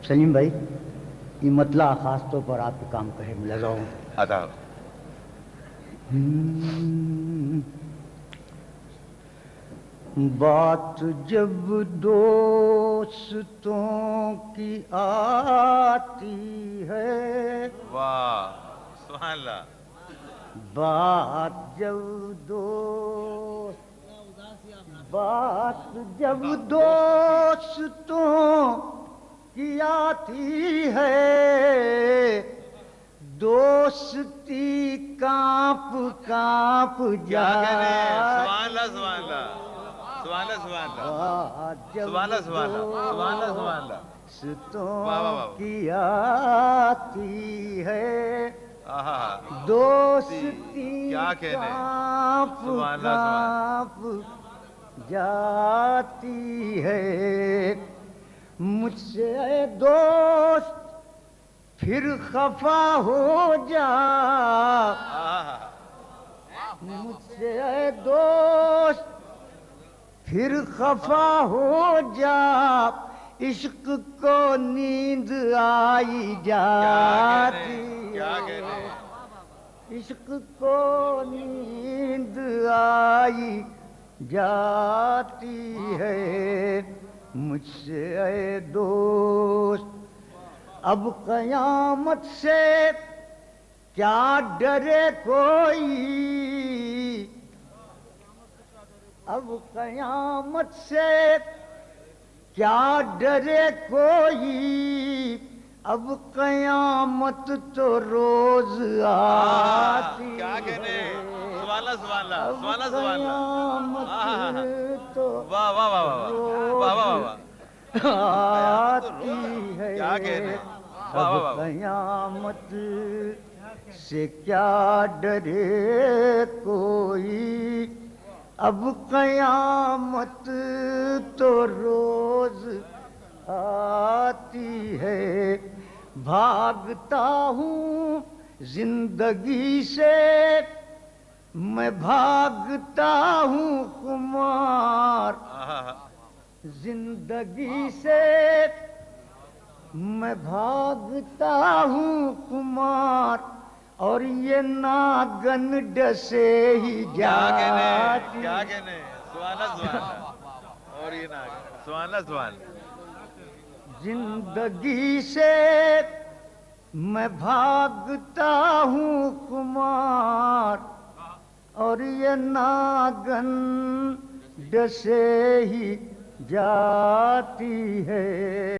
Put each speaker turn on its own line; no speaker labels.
سلیم بھائی یہ مطلع خاص طور پر آپ کے کام کا ہے ملازہ ہوں
ادا
بات جب دوستوں کی آتی ہے،
واہ سبحان اللہ.
بات جب دوستوں کی آتی ہے، دوستی کانپ کانپ
کیا کہنے
جاتی
سبحان اللہ سبحان اللہ سبحان اللہ سبحان اللہ
بات جب
سبحان اللہ سبحان اللہ سبحان اللہ سبحان اللہ. واہ واہ
دوستوں
واہ.
کی آتی ہے،
آہا
دوستی
کیا کہنے
کانپ
سبحان اللہ سبحان
کانپ جاتی ہے. مجھ سے اے دوست پھر خفا ہو جا،
آہا
مجھ سے اے دوست پھر خفا ہو جا، عشق کو نیند آئی جاتی
کیا
ہے،
کہنے
عشق کو نیند آئی جاتی ہے. مجھ سے اے دوست اب قیامت سے کیا ڈرے کوئی، اب قیامت سے کیا ڈرے کوئی، اب قیامت تو روز آتی
کیا کہنے
ہے،
سبحان اللہ سبحان اللہ
اب
سبحان اللہ سبحان اللہ.
قیامت تو
واہ واہ واہ واہ واہ واہ واہ واہ.
آتی ہے،
کیا کہنے واہ
اب
واہ واہ.
قیامت سے کیا ڈرے کوئی، اب قیامت تو روز آتی ہے. بھاگتا ہوں زندگی سے میں، بھاگتا ہوں خمار، زندگی سے میں بھاگتا ہوں خمار، اور یہ ناگن ڈسے ہی جاتی.
کیا کہنے سبحان اللہ سبحان اللہ. اور یہ نہ سبحان اللہ سبحان اللہ.
زندگی سے میں بھاگتا ہوں خمار، اور یہ ناگن ڈسے ہی جاتی ہے.